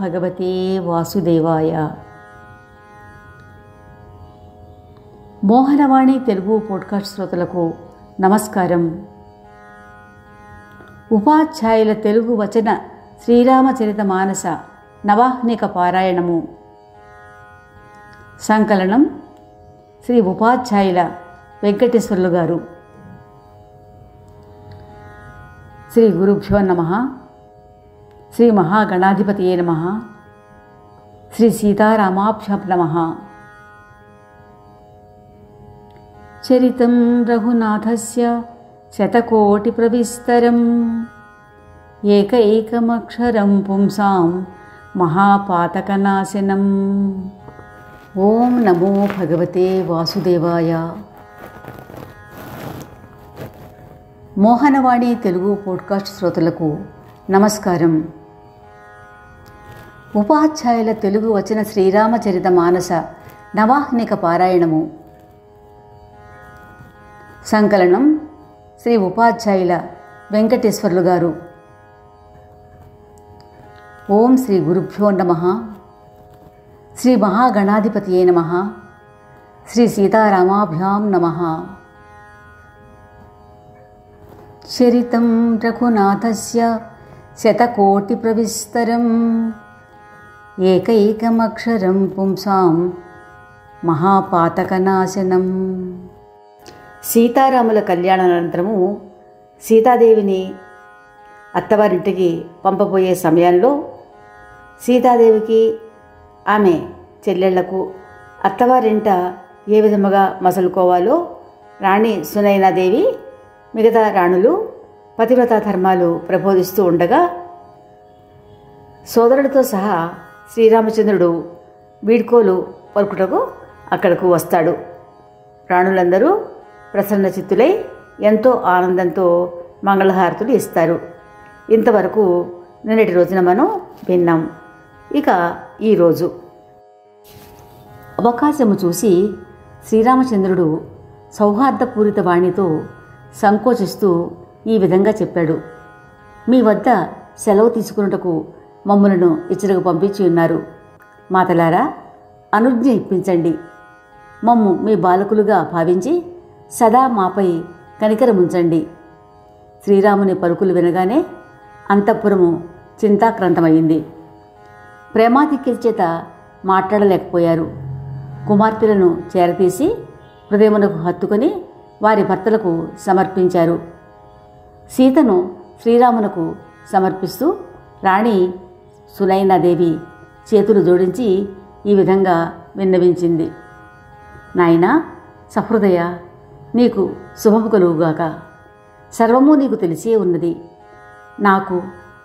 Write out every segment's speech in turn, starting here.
భగవతే వాసుదేవాయ. మోహనవాణి తెలుగు పోడ్కాస్ట్ శ్రోతలకు నమస్కారం. ఉపాధ్యాయుల తెలుగు వచన శ్రీరామచరిత మానస నవాహ్నిక పారాయణము. సంకలనం శ్రీ ఉపాధ్యాయుల వెంకటేశ్వర్లు గారు. శ్రీ గురుభ్యో నమః. శ్రీ మహాగణాధిపతియే నమః. శ్రీ సీతారామాభ్యాం నమః. చరితం రఘునాథస్య శతకోటి ప్రవిస్తరం ఏకైకమక్షరం పుంసాం మహాపాతకనాశనం. ఓం నమో భగవతే వాసుదేవాయ. మోహనవాణి తెలుగు పోడ్కాస్ట్ శ్రోతలకు నమస్కారం. ఉపాధ్యాయుల తెలుగు వచన శ్రీరామచరిత మానస నవాహ్నిక పారాయణము. సంకలనం శ్రీ ఉపాధ్యాయుల వెంకటేశ్వర్లు గారు. ఓం శ్రీ గురుభ్యో నమః. శ్రీ మహాగణాధిపతియే నమః. శ్రీ సీతారామాభ్యాం నమః. చరితం రఘునాథస్య శతకోటి ప్రవిస్తరం ఏకైకమక్షరం పుంసాం మహాపాతకనాశనం. సీతారాముల కళ్యాణానంతరము సీతాదేవిని అత్తవారింటికి పంపబోయే సమయంలో సీతాదేవికి ఆమె చెల్లెళ్లకు అత్తవారింట ఏ విధముగా మసలుకోవాలో రాణి సునైనాదేవి మిగతా రాణులు పతివ్రత ధర్మాలు ప్రబోధిస్తూ ఉండగా సోదరుడితో సహా శ్రీరామచంద్రుడు వీడ్కోలు పలుకుటకు అక్కడకు వస్తాడు. రాణులందరూ ప్రసన్న చిత్తులై ఎంతో ఆనందంతో మంగళహారతులు ఇస్తారు. ఇంతవరకు నిన్నటి రోజున మనం విన్నాం. ఇక ఈరోజు అవకాశము చూసి శ్రీరామచంద్రుడు సౌహార్దపూరిత వాణితో సంకోచిస్తూ ఈ విధంగా చెప్పాడు. మీ వద్ద సెలవు తీసుకున్నటకు మమ్ములను ఇచ్చటకు పంపించి ఉన్నారు. మాతలారా, అనుజ్ఞ ఇప్పించండి. మమ్ము మీ బాలకులుగా భావించి సదా మాపై కనికరముంచండి. శ్రీరాముని పలుకులు వినగానే అంతఃపురము చింతాక్రాంతమైంది. ప్రేమాధిక్యత చేత మాట్లాడలేకపోయారు. కుమార్తెలను చేరతీసి హృదయమునకు హత్తుకొని వారి భర్తలకు సమర్పించారు. సీతను శ్రీరామునకు సమర్పిస్తూ రాణి సునైనాదేవి చేతులు జోడించి ఈ విధంగా విన్నవించింది. నాయనా సహృదయ, నీకు శుభము కలుగుగాక. సర్వము నీకు తెలిసే ఉన్నది. నాకు,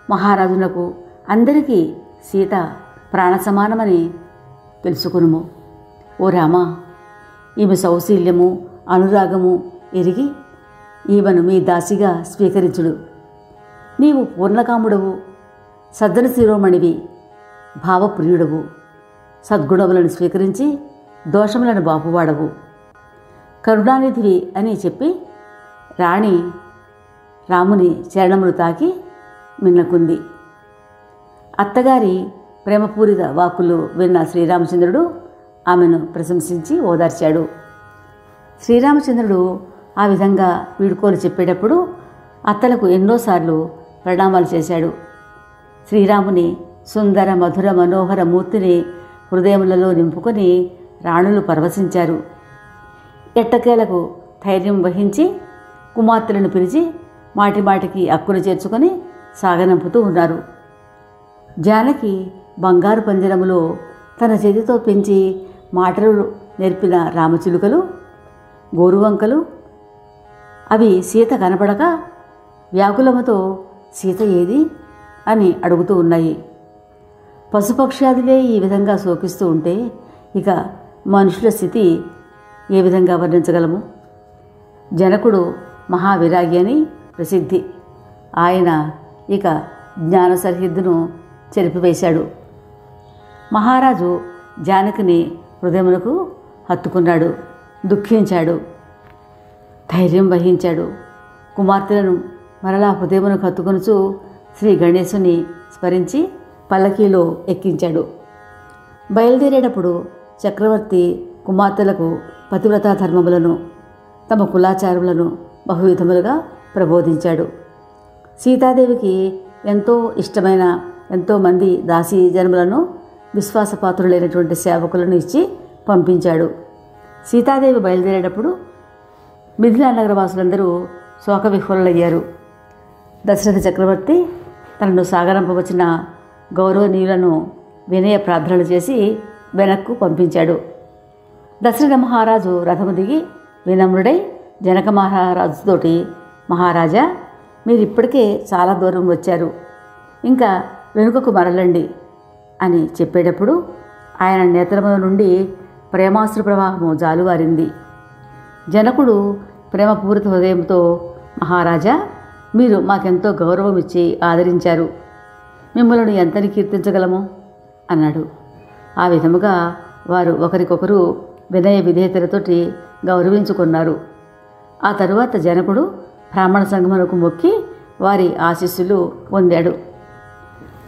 మహారాజునకు, అందరికీ సీత ప్రాణ సమానమని తెలుసుకునుము. ఓ రామా, ఈమె సౌశీల్యము అనురాగము ఎరిగి ఈమెను మీ దాసిగా స్వీకరించుడు. నీవు పూర్ణకాముడవు, సజ్జన శిరోమణివి, భావప్రియుడవు, సద్గుణములను స్వీకరించి దోషములను బాపువాడవు, కరుణానిధివి అని చెప్పి రాణి రాముని చరణములు తాకి మిన్నకుంది. అత్తగారి ప్రేమపూరిత వాక్కులు విన్న శ్రీరామచంద్రుడు ఆమెను ప్రశంసించి ఓదార్చాడు. శ్రీరామచంద్రుడు ఆ విధంగా వీడుకోలు చెప్పేటప్పుడు అత్తలకు ఎన్నోసార్లు ప్రణామాలు చేశాడు. శ్రీరాముని సుందర మధుర మనోహర మూర్తిని హృదయములలో నింపుకొని రాణులు పరవశించారు. ఎట్టకేలకు ధైర్యం వహించి కుమార్తెలను పిలిచి మాటిమాటికి అక్కును చేర్చుకొని సాగనంపుతూ ఉన్నారు. జానకి బంగారు పంజరములో తన చేతితో పెంచి మాటలు నేర్పిన రామచిలుకలు, గోరువంకలు అవి సీత కనపడక వ్యాకులముతో సీత ఏది అని అడుగుతూ ఉన్నాయి. పశుపక్ష్యాదులే ఈ విధంగా శోకిస్తూ ఉంటే ఇక మనుషుల స్థితి ఏ విధంగా వర్ణించగలము? జనకుడు మహావిరాగి అని ప్రసిద్ధి. ఆయన ఇక జ్ఞాన సరిహద్దును చెరిపివేశాడు. మహారాజు జానకిని హృదయమునకు హత్తుకున్నాడు, దుఃఖించాడు, ధైర్యం వహించాడు. కుమార్తెలను మరలా హృదయమునకు హత్తుకొనుచు శ్రీ గణేశుని స్మరించి పల్లకీలో ఎక్కించాడు. బయలుదేరేటప్పుడు చక్రవర్తి కుమార్తెలకు పతివ్రతా ధర్మములను, తమ కులాచారములను బహువిధములుగా ప్రబోధించాడు. సీతాదేవికి ఎంతో ఇష్టమైన ఎంతోమంది దాసీ జనములను, విశ్వాసపాత్రులైనటువంటి సేవకులను ఇచ్చి పంపించాడు. సీతాదేవి బయలుదేరేటప్పుడు మిథిలా నగరవాసులందరూ శోకవిహ్వలులయ్యారు. దశరథ చక్రవర్తి తనను సాగరంపవచ్చిన గౌరవనీయులను వినయ ప్రార్థనలు చేసి వెనక్కు పంపించాడు. దశరథ మహారాజు రథము దిగి వినమ్రుడై జనక మహారాజుతోటి, మహారాజా, మీరు ఇప్పటికే చాలా దూరం వచ్చారు, ఇంకా వెనుకకు మరలండి అని చెప్పేటప్పుడు ఆయన నేత్రముల నుండి ప్రేమాశ్రు ప్రవాహము జాలువారింది. జనకుడు ప్రేమపూరిత హృదయంతో, మహారాజా, మీరు మాకెంతో గౌరవం ఇచ్చి ఆదరించారు, మిమ్మల్ని ఎంతని కీర్తించగలము అన్నాడు. ఆ విధముగా వారు ఒకరికొకరు వినయ విధేయతలతోటి గౌరవించుకున్నారు. ఆ తరువాత జనకుడు బ్రాహ్మణ సంఘమునకు మొక్కి వారి ఆశీస్సులు పొందాడు.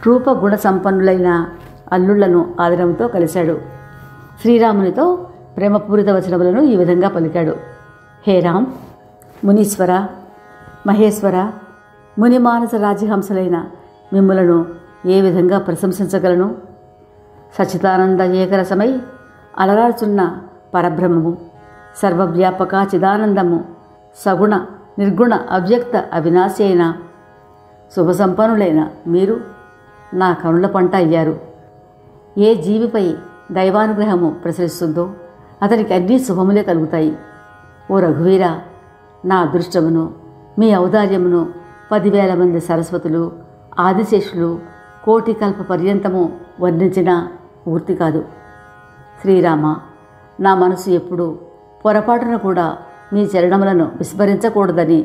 రూపగుణ సంపన్నులైన అల్లుళ్లను ఆదరంతో కలిశాడు. శ్రీరామునితో ప్రేమపూరిత వచనములను ఈ విధంగా పలికాడు. హే రామ్, మునీశ్వర, మహేశ్వర, మునిమానస రాజహంసలైన మిమ్ములను ఏ విధంగా ప్రశంసించగలను? సచిదానంద ఏకరసమై అలరాడుచున్న పరబ్రహ్మము, సర్వవ్యాపక చిదానందము, సగుణ నిర్గుణ అవ్యక్త అవినాశి అయిన శుభసంపన్నులైన మీరు నా కనుల పంట అయ్యారు. ఏ జీవిపై దైవానుగ్రహము ప్రసరిస్తుందో అతనికి అన్ని శుభములే కలుగుతాయి. ఓ రఘువీర, నా అదృష్టమును, మీ ఔదార్యమును 10,000 మంది సరస్వతులు, ఆదిశేషులు, కోటి కల్ప పర్యంతము వర్ణించిన పూర్తి కాదు. శ్రీరామ, నా మనసు ఎప్పుడు పొరపాటున కూడా మీ చరణములను విస్మరించకూడదని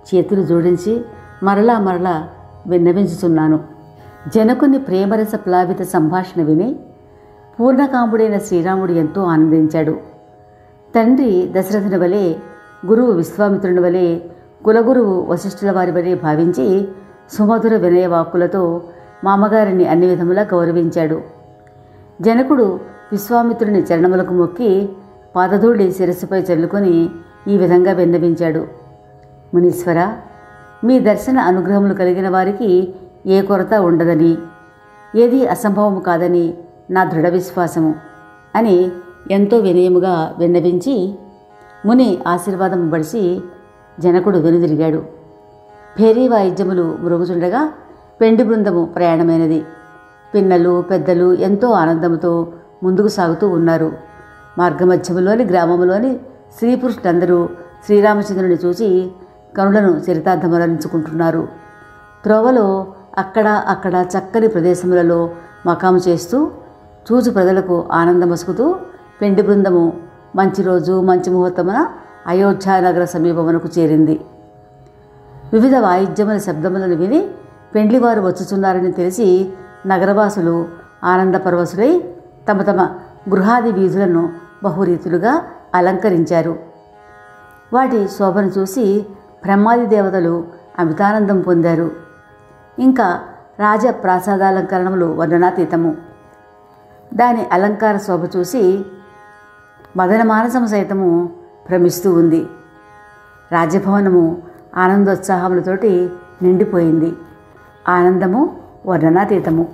చేతులు జోడించి మరలా మరలా విన్నవించుచున్నాను. జనకుని ప్రేమరస ప్లావిత సంభాషణ విని పూర్ణకాంబుడైన శ్రీరాముడు ఎంతో ఆనందించాడు. తండ్రి దశరథుని వలె, గురువు విశ్వామిత్రుని వలె, కులగురువు వశిష్ఠుల వారి వలె భావించి సుమధుర వినయవాక్కులతో మామగారిని అన్ని విధములా గౌరవించాడు. జనకుడు విశ్వామిత్రుని చరణములకు మొక్కి పాదధూళి శిరస్సుపై చల్లుకొని ఈ విధంగా విన్నవించాడు. మునీశ్వర, మీ దర్శన అనుగ్రహములు కలిగిన వారికి ఏ కొరత ఉండదని, ఏది అసంభవము కాదని నా దృఢ విశ్వాసము అని ఎంతో వినయముగా విన్నవించి ముని ఆశీర్వాదం బడిసి జనకుడు వెనుదిరిగాడు. భేరీ వాయిద్యములు మృగుచుండగా పెండి బృందము ప్రయాణమైనది. పిన్నలు పెద్దలు ఎంతో ఆనందముతో ముందుకు సాగుతూ ఉన్నారు. మార్గమధ్యములోని గ్రామములోని స్త్రీ పురుషులందరూ శ్రీరామచంద్రుని చూసి కనులను చరితార్థమరించుకుంటున్నారు. త్రోవలో అక్కడ చక్కని ప్రదేశములలో మకాము చేస్తూ చూచు ప్రజలకు ఆనందమసుకుతూ పెండి బృందము మంచి రోజు మంచి ముహూర్తమున అయోధ్యానగర సమీపమునకు చేరింది. వివిధ వాయిద్యముల శబ్దములను విని పెండ్లివారు వచ్చుచున్నారని తెలిసి నగరవాసులు ఆనందపరవశులై తమ తమ గృహాది వీధులను బహురీతులుగా అలంకరించారు. వాటి శోభను చూసి బ్రహ్మాది దేవతలు అమితానందం పొందారు. ఇంకా రాజప్రాసాదాలంకరణములు వర్ణనాతీతము. దాని అలంకార శోభ చూసి మదన మానసము సైతము భ్రమిస్తూ ఉంది. రాజభవనము ఆనందోత్సాహములతోటి నిండిపోయింది. ఆనందము వర్ణనాతీతము.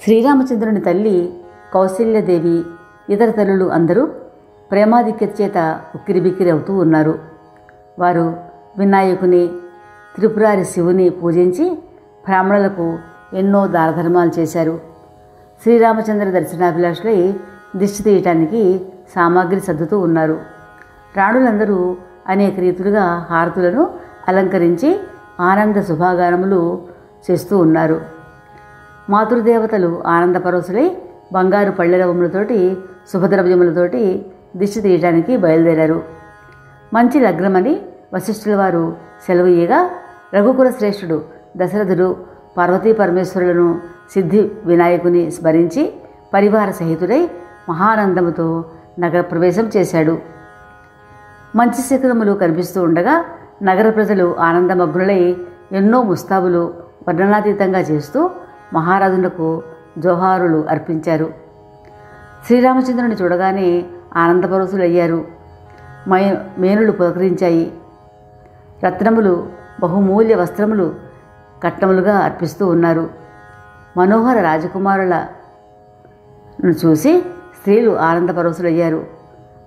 శ్రీరామచంద్రుని తల్లి కౌసల్యదేవి, ఇతర తల్లులు అందరూ ప్రేమాధిక్యత చేత ఉక్కిరిబిక్కిరి అవుతూ ఉన్నారు. వారు వినాయకుని, త్రిపురారి శివుని పూజించి బ్రాహ్మణులకు ఎన్నో దానధర్మాలు చేశారు. శ్రీరామచంద్ర దర్శనాభిలాషులై దిష్టి తీయటానికి సామాగ్రి సర్దుతూ ఉన్నారు. రాణులందరూ అనేక రీతులుగా హారతులను అలంకరించి ఆనంద శుభాగానములు చేస్తూ ఉన్నారు. మాతృదేవతలు ఆనందపరవశులై బంగారు పళ్ళెరవములతోటి శుభద్రవ్యములతోటి దిష్టి తీయటానికి బయలుదేరారు. మంచి లగ్నమని వశిష్ఠుల వారు సెలవు ఇయ్యగా రఘుకుల శ్రేష్ఠుడు దశరథుడు పార్వతీ పరమేశ్వరులను, సిద్ధి వినాయకుని స్మరించి పరివార సహితుడై మహానందముతో నగర ప్రవేశం చేశాడు. మంచి శిఖరములు కనిపిస్తూ ఉండగా నగర ప్రజలు ఆనందమగ్నులై ఎన్నో ముస్తాబులు, వర్ణనాతీతంగా చేస్తూ మహారాజునకు జోహారులు అర్పించారు. శ్రీరామచంద్రుని చూడగానే ఆనందపరవశులయ్యారు. మేనులు పులకరించాయి. రత్నములు, బహుమూల్య వస్త్రములు కట్నములుగా అర్పిస్తూ ఉన్నారు. మనోహర రాజకుమారులను చూసి స్త్రీలు ఆనందపరవశులయ్యారు.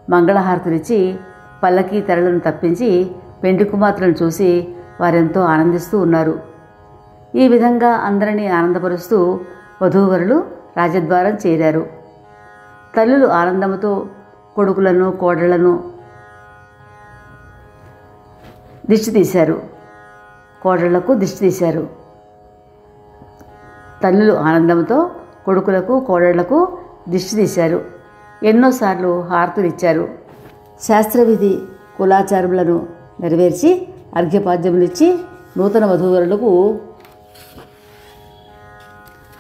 మంగళహారతులిచ్చి పల్లకీ తెరలను తప్పించి పెండి కుమార్తెలను చూసి వారెంతో ఆనందిస్తూ ఉన్నారు. ఈ విధంగా అందరినీ ఆనందపరుస్తూ వధూవరులు రాజద్వారం చేరారు. తల్లులు ఆనందముతో కొడుకులను, కోడళ్లను కోడళ్లకు దిష్టి తీశారు. తల్లులు ఆనందంతో కొడుకులకు, కోడళ్లకు దిష్టి తీశారు. ఎన్నోసార్లు హారతులు ఇచ్చారు. శాస్త్రవిధి కులాచారములను నెరవేర్చి అర్ఘ్యపాద్యములిచ్చి నూతన వధూవరులకు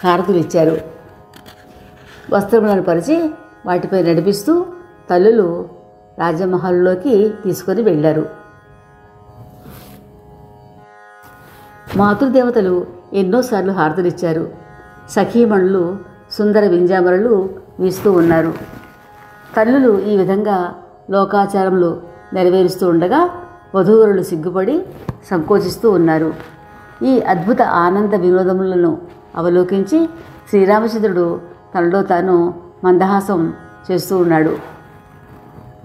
హారతులు ఇచ్చారు. వస్త్రములను పరిచి వాటిపై నడిపిస్తూ తల్లులు రాజమహల్లోకి తీసుకొని వెళ్ళారు. మాతృదేవతలు ఎన్నోసార్లు హారతులిచ్చారు. సఖీమణులు సుందర వింజామరలు వీస్తూ ఉన్నారు. తల్లులు ఈ విధంగా లోకాచారములు నెరవేరుస్తూ ఉండగా వధూవరులు సిగ్గుపడి సంకోచిస్తూ ఉన్నారు. ఈ అద్భుత ఆనంద వినోదములను అవలోకించి శ్రీరామచంద్రుడు తనలో తాను మందహాసం చేస్తూ ఉన్నాడు.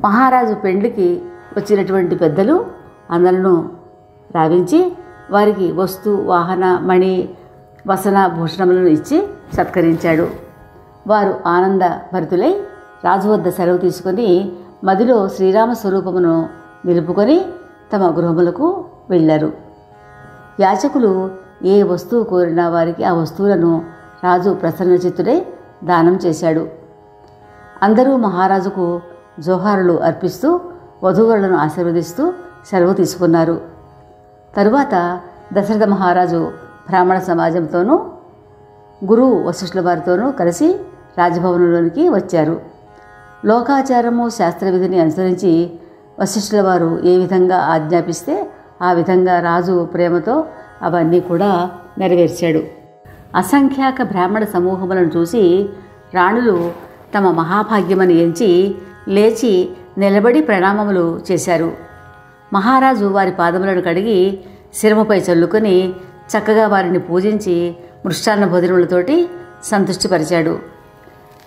మహారాజు పెండ్లికి వచ్చినటువంటి పెద్దలు అందరినూ రావించి వారికి వస్తు, వాహన, మణి, వసన భూషణములను ఇచ్చి సత్కరించాడు. వారు ఆనంద భరితులై రాజు వద్ద సెలవు తీసుకొని మదిలో శ్రీరామ స్వరూపమును నిలుపుకొని తమ గృహములకు వెళ్ళారు. యాచకులు ఏ వస్తువు కోరినా వారికి ఆ వస్తువులను రాజు ప్రసన్నచిత్తుడై దానం చేశాడు. అందరూ మహారాజుకు జోహారులు అర్పిస్తూ వధూవరులను ఆశీర్వదిస్తూ సెలవు తీసుకున్నారు. తరువాత దశరథ మహారాజు బ్రాహ్మణ సమాజంతోనూ గురువు వశిష్ఠుల వారితోనూ కలిసి రాజభవనంలోనికి వచ్చారు. లోకాచారము, శాస్త్రవిధిని అనుసరించి వశిష్ఠుల వారు ఏ విధంగా ఆజ్ఞాపిస్తే ఆ విధంగా రాజు ప్రేమతో అవన్నీ కూడా నెరవేర్చాడు. అసంఖ్యాక బ్రాహ్మణ సమూహములను చూసి రాణులు తమ మహాభాగ్యమని ఎంచి లేచి నిలబడి ప్రణామములు చేశారు. మహారాజు వారి పాదములను కడిగి శిరముపై చల్లుకొని చక్కగా వారిని పూజించి మృష్టాన్న భోజనములతోటి సంతుష్టిపరిచాడు.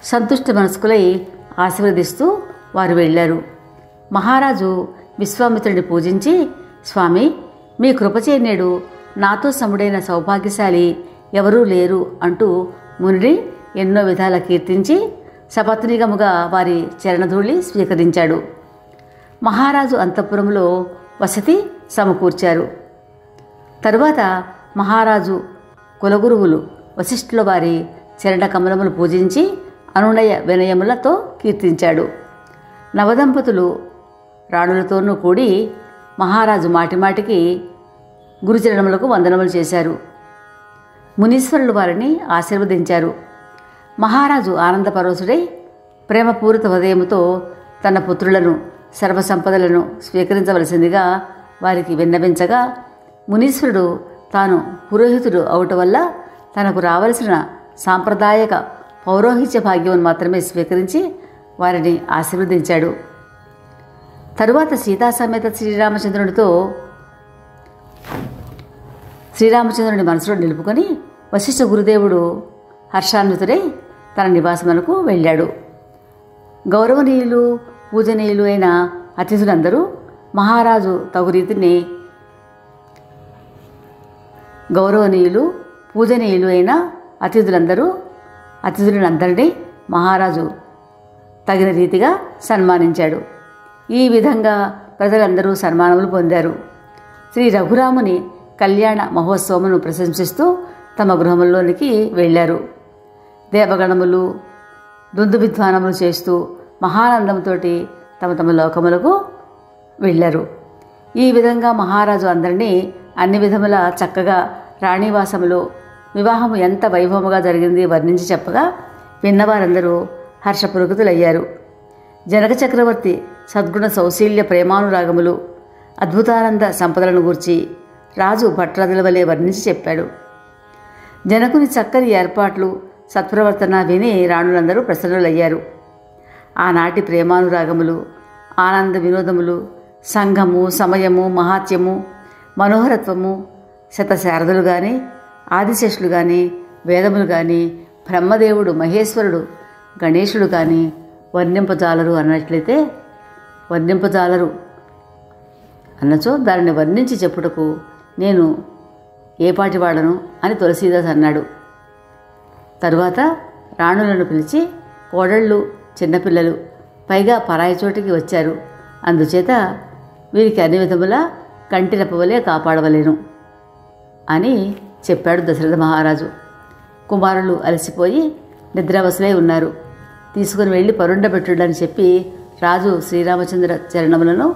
సంతుష్ట మనస్కులై ఆశీర్వదిస్తూ వారు వెళ్ళారు. మహారాజు విశ్వామిత్రుడిని పూజించి, స్వామి, మీ కృపచే నేడు నాతో సముడైన సౌభాగ్యశాలి ఎవరూ లేరు అంటూ మునిని ఎన్నో విధాల కీర్తించి సపత్నికముగా వారి చరణధూళి స్వీకరించాడు. మహారాజు అంతఃపురంలో వసతి సమకూర్చారు. తరువాత మహారాజు కులగురువులు వశిష్ఠుల వారి చరణ కమలములు పూజించి అనునయ వినయములతో కీర్తించాడు. నవదంపతులు రాణులతోనూ కూడి మహారాజు మాటిమాటికి గురుచరణములకు వందనములు చేశారు. మునీశ్వరులు వారిని ఆశీర్వదించారు. మహారాజు ఆనందపరవశుడై ప్రేమపూరిత హృదయముతో తన పుత్రులను, సర్వసంపదలను స్వీకరించవలసిందిగా వారికి విన్నవించగా మునీశ్వరుడు తాను పురోహితుడు అవుట వల్ల తనకు రావలసిన సాంప్రదాయక పౌరోహిత్య భాగ్యమును మాత్రమే స్వీకరించి వారిని ఆశీర్వదించాడు. తరువాత సీతాసమేత శ్రీరామచంద్రుని మనసులో నిలుపుకొని వశిష్ఠ గురుదేవుడు హర్షాన్వితుడై తన నివాసమునకు వెళ్ళాడు. గౌరవనీయులు, పూజనీయులు అయిన అతిథులందరూ మహారాజు తగు రీతిని అతిథులందరినీ మహారాజు తగిన రీతిగా సన్మానించాడు. ఈ విధంగా ప్రజలందరూ సన్మానములు పొందారు. శ్రీ రఘురాముని కళ్యాణ మహోత్సవమును ప్రశంసిస్తూ తమ గృహముల్లోనికి వెళ్ళారు. దేవగణములు దుందుభిధ్వానములు చేస్తూ మహానందంతో తమ తమ లోకములకు వెళ్ళారు. ఈ విధంగా మహారాజు అందరినీ అన్ని విధముల చక్కగా రాణివాసములో వివాహము ఎంత వైభవముగా జరిగింది వర్ణించి చెప్పగా విన్నవారందరూ హర్షపులకితులయ్యారు. జనక చక్రవర్తి సద్గుణ సౌశీల్య ప్రేమానురాగములు, అద్భుతానంద సంపదలను గూర్చి రాజు భట్రాదుల వలె వర్ణించి చెప్పాడు. జనకుని చక్కని ఏర్పాట్లు సత్ప్రవర్తన విని రాణులందరూ ప్రసన్నులయ్యారు. ఆనాటి ప్రేమానురాగములు, ఆనంద వినోదములు, సంఘము, సమయము, మహాత్యము, మనోహరత్వము శతశారదులు కానీ, ఆదిశేషులు కానీ, వేదములు కానీ, బ్రహ్మదేవుడు, మహేశ్వరుడు, గణేశుడు కానీ వర్ణింపజాలరు అన్నట్లయితే వర్ణింపజాలరు అన్నచో దానిని వర్ణించి చెప్పుటకు నేను ఏపాటి వాడను అని తులసీదాస్ అన్నాడు. తరువాత రాణులను పిలిచి కోడళ్ళు చిన్నపిల్లలు పైగా పరాయి చోటికి వచ్చారు, అందుచేత వీరికి అన్ని విధములా కంటి రెప్పవలే కాపాడవలేను అని చెప్పాడు దశరథ మహారాజు. కుమారులు అలసిపోయి నిద్రావశలై ఉన్నారు. తీసుకుని వెళ్ళి పరుండబెట్టుడని చెప్పి రాజు శ్రీరామచంద్ర చరణములను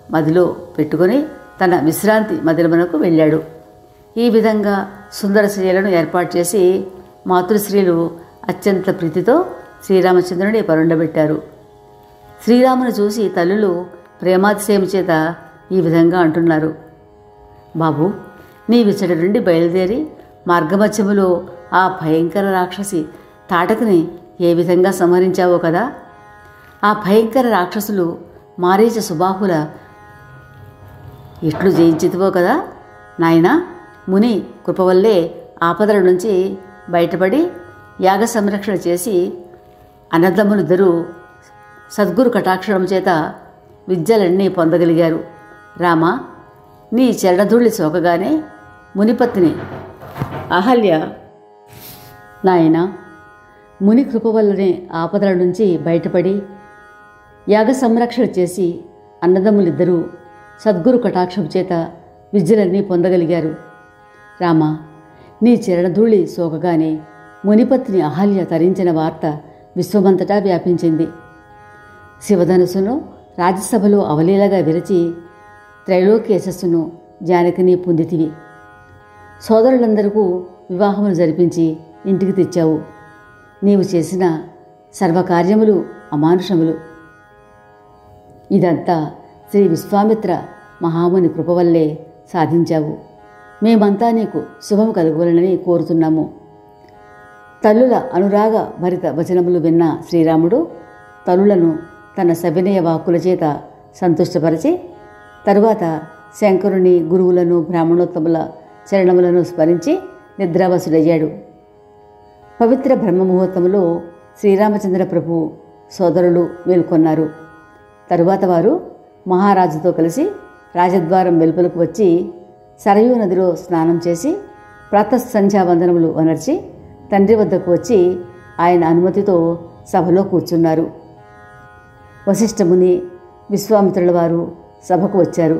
మదిలో పెట్టుకొని తన విశ్రాంతి మందిరమునకు వెళ్ళాడు. ఈ విధంగా సుందర స్త్రీలను ఏర్పాటు చేసి మాతృశ్రీలు అత్యంత ప్రీతితో శ్రీరామచంద్రుని పరుండబెట్టారు. శ్రీరామును చూసి తల్లులు ప్రేమాతిశయం చేత ఈ విధంగా అంటున్నారు: బాబు, నీ విచడి నుండి బయలుదేరి మార్గమధ్యములో ఆ భయంకర రాక్షసి తాటకని ఏ విధంగా సంహరించావో కదా. ఆ భయంకర రాక్షసులు మారీచ సుబాహుల ఎట్లు జయించితివో కదా నాయనా. ముని కృపవల్లే ఆపదల నుంచి బయటపడి యాగ సంరక్షణ చేసి అన్నదమ్ములిద్దరూ సద్గురు కటాక్షరం చేత విద్యలన్నీ పొందగలిగారు. రామ, నీ చరణధూళి సోకగానే మునిపత్ని అహల్య నాయన ముని కృప వల్లనే ఆపదల నుంచి బయటపడి యాగ సంరక్షణ చేసి అన్నదమ్ములిద్దరూ సద్గురు కటాక్షం చేత విద్యలన్నీ పొందగలిగారు. రామ, నీ చరణధూళి సోకగానే మునిపత్ని అహల్య తరించిన వార్త విశ్వమంతటా వ్యాపించింది. శివధనుసును రాజ్యసభలో అవలీలగా విరచి త్రైలోక్య యశస్సును జానకిని పొందితివి. సోదరులందరికీ వివాహములు జరిపించి ఇంటికి తెచ్చావు. నీవు చేసిన సర్వకార్యములు అమానుషములు. ఇదంతా శ్రీ విశ్వామిత్ర మహాముని కృపవల్లే సాధించావు. మేమంతా నీకు శుభము కలుగువలనని కోరుతున్నాము. తల్లుల అనురాగ భరిత వచనములు విన్న శ్రీరాముడు తల్లులను తన సవినయ వాక్కుల చేత సంతుష్టపరిచి తరువాత శంకరుని, గురువులను, బ్రాహ్మణోత్తముల చరణములను స్మరించి నిద్రావసుడయ్యాడు. పవిత్ర బ్రహ్మముహూర్తములో శ్రీరామచంద్ర ప్రభు సోదరులు మేల్కొన్నారు. తరువాత వారు మహారాజుతో కలిసి రాజద్వారం వెలుపలకు వచ్చి సరయూ నదిలో స్నానం చేసి ప్రాతఃసంధ్యావందనములు అనర్చి తండ్రి వద్దకు వచ్చి ఆయన అనుమతితో సభలో కూర్చున్నారు. వశిష్ఠముని, విశ్వామిత్రుల వారు సభకు వచ్చారు.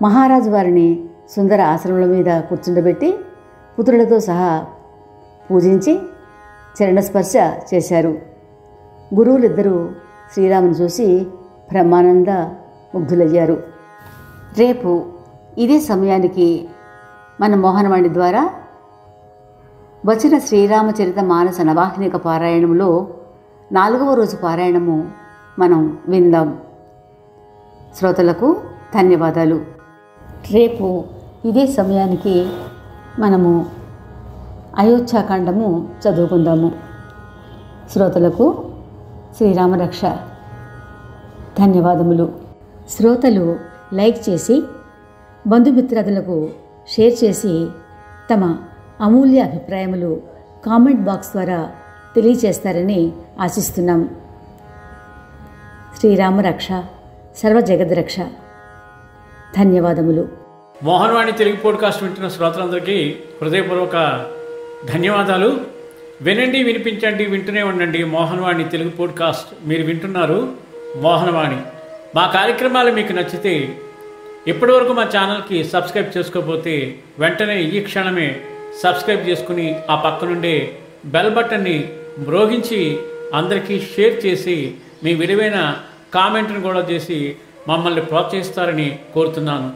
మహారాజు వారిని సుందర ఆశ్రమముల మీద కూర్చుండబెట్టి పుత్రులతో సహా పూజించి చరణస్పర్శ చేశారు. గురువులిద్దరూ శ్రీరామును చూసి బ్రహ్మానంద ముగ్ధులయ్యారు. రేపు ఇదే సమయానికి మన మోహనవాణి ద్వారా వచ్చిన శ్రీరామచరిత మానస నవాహినిక పారాయణములో 4వ రోజు పారాయణము మనం విందాం. శ్రోతలకు ధన్యవాదాలు. రేపు ఇదే సమయానికి మనము అయోధ్యాకాండము చదువుకుందాము. శ్రోతలకు శ్రీరామరక్ష. ధన్యవాదములు. శ్రోతలు లైక్ చేసి బంధుమిత్రాదులకు షేర్ చేసి తమ అమూల్య అభిప్రాయములు కామెంట్ బాక్స్ ద్వారా తెలియచేస్తారని ఆశిస్తున్నాం. శ్రీరామరక్ష, సర్వజగద్రక్ష. ధన్యవాదములు. మోహనవాణి తెలుగు పోడ్కాస్ట్ వింటున్న శ్రోతలందరికీ హృదయపూర్వక ధన్యవాదాలు. వినండి, వినిపించండి, వింటూనే ఉండండి. మోహనవాణి తెలుగు పోడ్కాస్ట్ మీరు వింటున్నారు. మోహనవాణి. మా కార్యక్రమాలు మీకు నచ్చితే ఇప్పటివరకు మా ఛానల్కి సబ్స్క్రైబ్ చేసుకోకపోతే వెంటనే ఈ క్షణమే సబ్స్క్రైబ్ చేసుకుని ఆ పక్క నుండే బెల్ బటన్ని మ్రోగించి అందరికీ షేర్ చేసి మీ విలువైన కామెంట్ను కూడా చేసి మమ్మల్ని ప్రోత్సహిస్తారని కోరుతున్నాను.